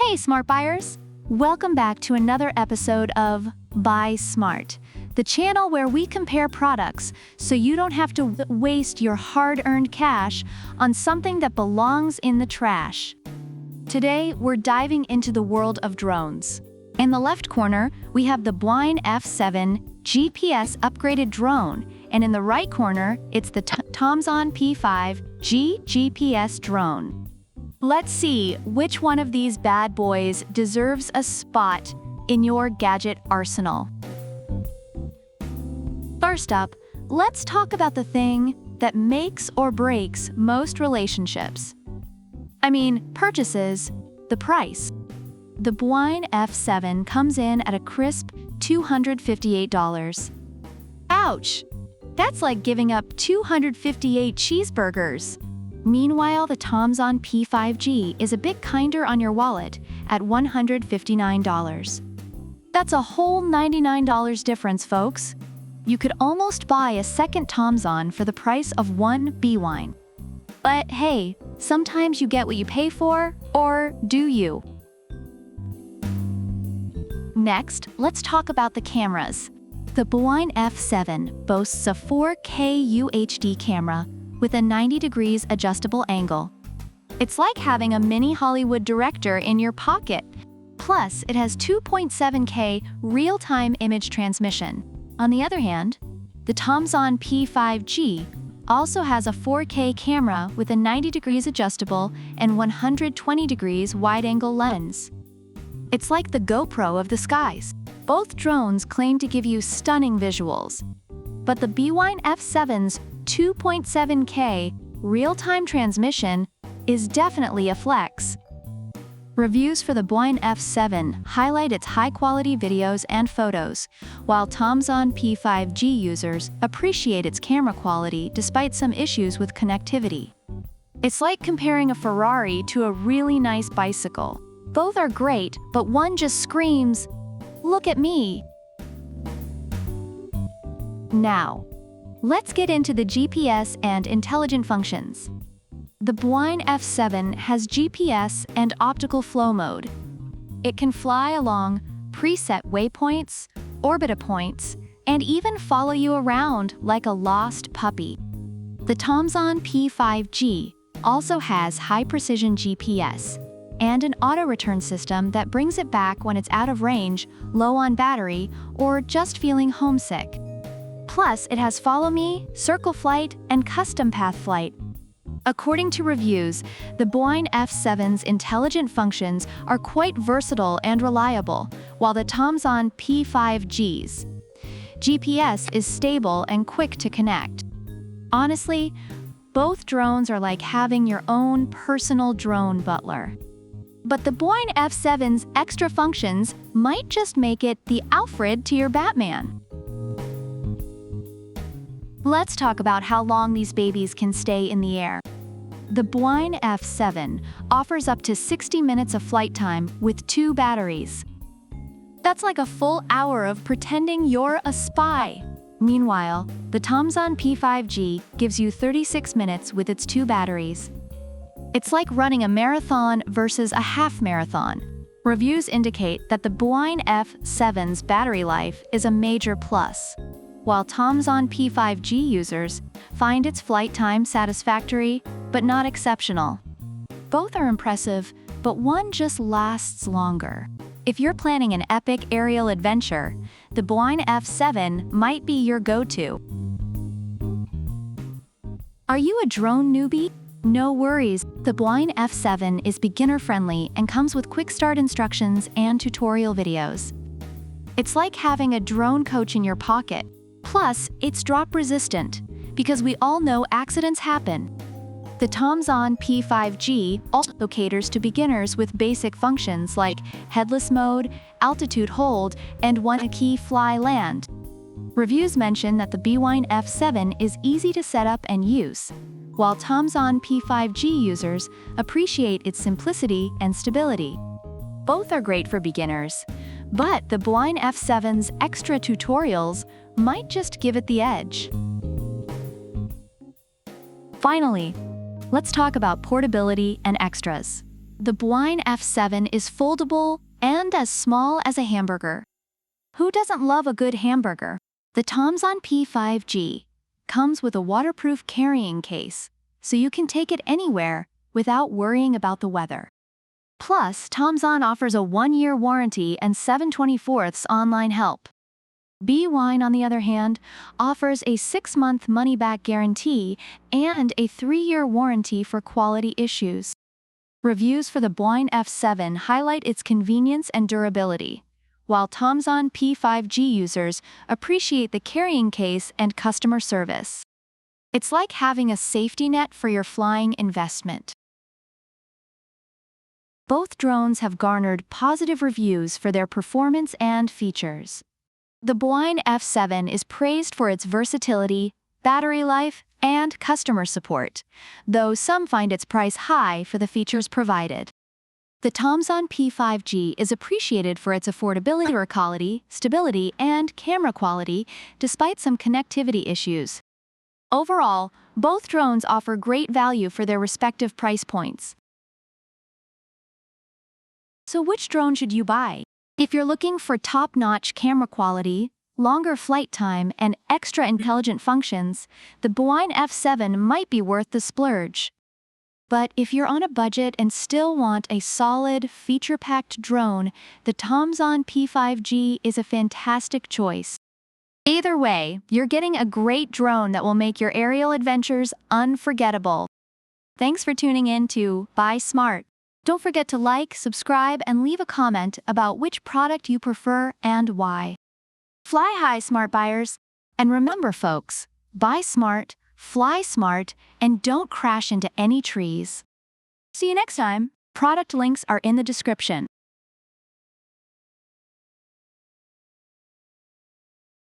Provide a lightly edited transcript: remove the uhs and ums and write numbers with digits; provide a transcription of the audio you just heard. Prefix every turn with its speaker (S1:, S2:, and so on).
S1: Hey, smart buyers! Welcome back to another episode of Buy Smart, the channel where we compare products so you don't have to waste your hard-earned cash on something that belongs in the trash. Today, we're diving into the world of drones. In the left corner, we have the Bwine F7 GPS upgraded drone, and in the right corner, it's the TOMZON P5G GPS drone. Let's see which one of these bad boys deserves a spot in your gadget arsenal. First up, let's talk about the thing that makes or breaks most relationships. Purchases, the price. The Bwine F7 comes in at a crisp $258. Ouch! That's like giving up 258 cheeseburgers. Meanwhile, the TOMZON P5G is a bit kinder on your wallet at $159. That's a whole $99 difference, folks. You could almost buy a second TOMZON for the price of one Bwine. But hey, sometimes you get what you pay for, or do you? Next, let's talk about the cameras. The Bwine F7 boasts a 4K UHD camera with a 90 degrees adjustable angle. It's like having a mini Hollywood director in your pocket. Plus, it has 2.7K real-time image transmission. On the other hand, the TOMZON P5G also has a 4K camera with a 90 degrees adjustable and 120 degrees wide-angle lens. It's like the GoPro of the skies. Both drones claim to give you stunning visuals, but the Bwine F7's 2.7K real-time transmission is definitely a flex. Reviews for the Bwine F7 highlight its high-quality videos and photos, while TOMZON P5G users appreciate its camera quality despite some issues with connectivity. It's like comparing a Ferrari to a really nice bicycle. Both are great, but one just screams, "Look at me!" Now, let's get into the GPS and intelligent functions. The Bwine F7 has GPS and optical flow mode. It can fly along preset waypoints, orbit points, and even follow you around like a lost puppy. The TOMZON P5G also has high-precision GPS and an auto-return system that brings it back when it's out of range, low on battery, or just feeling homesick. Plus, it has Follow Me, Circle Flight, and Custom Path Flight. According to reviews, the Bwine F7's intelligent functions are quite versatile and reliable, while the TOMZON P5G's GPS is stable and quick to connect. Honestly, both drones are like having your own personal drone butler. But the Bwine F7's extra functions might just make it the Alfred to your Batman. Let's talk about how long these babies can stay in the air. The Bwine F7 offers up to 60 minutes of flight time with 2 batteries. That's like a full hour of pretending you're a spy. Meanwhile, the TOMZON P5G gives you 36 minutes with its 2 batteries. It's like running a marathon versus a half marathon. Reviews indicate that the Bwine F7's battery life is a major plus, while TOMZON P5G users find its flight time satisfactory but not exceptional. Both are impressive, but one just lasts longer. If you're planning an epic aerial adventure, the Bwine F7 might be your go-to. Are you a drone newbie? No worries, the Bwine F7 is beginner-friendly and comes with quick start instructions and tutorial videos. It's like having a drone coach in your pocket. Plus, it's drop-resistant, because we all know accidents happen. The TOMZON P5G also caters to beginners with basic functions like headless mode, altitude hold, and one-key fly land. Reviews mention that the Bwine F7 is easy to set up and use, while TOMZON P5G users appreciate its simplicity and stability. Both are great for beginners, but the Bwine F7's extra tutorials might just give it the edge. Finally, let's talk about portability and extras. The Bwine F7 is foldable and as small as a hamburger. Who doesn't love a good hamburger? The TOMZON P5G comes with a waterproof carrying case, so you can take it anywhere without worrying about the weather. Plus, TOMZON offers a 1-year warranty and 7/24 online help. Bwine, on the other hand, offers a 6-month money-back guarantee and a 3-year warranty for quality issues. Reviews for the Bwine F7 highlight its convenience and durability, while TOMZON P5G users appreciate the carrying case and customer service. It's like having a safety net for your flying investment. Both drones have garnered positive reviews for their performance and features. The Bwine F7 is praised for its versatility, battery life, and customer support, though some find its price high for the features provided. The TOMZON P5G is appreciated for its affordability, quality, stability, and camera quality, despite some connectivity issues. Overall, both drones offer great value for their respective price points. So which drone should you buy? If you're looking for top-notch camera quality, longer flight time, and extra intelligent functions, the Bwine F7 might be worth the splurge. But if you're on a budget and still want a solid, feature-packed drone, the TOMZON P5G is a fantastic choice. Either way, you're getting a great drone that will make your aerial adventures unforgettable. Thanks for tuning in to Buy Smart. Don't forget to like, subscribe, and leave a comment about which product you prefer and why. Fly high, smart buyers. And remember, folks, buy smart, fly smart, and don't crash into any trees. See you next time. Product links are in the description.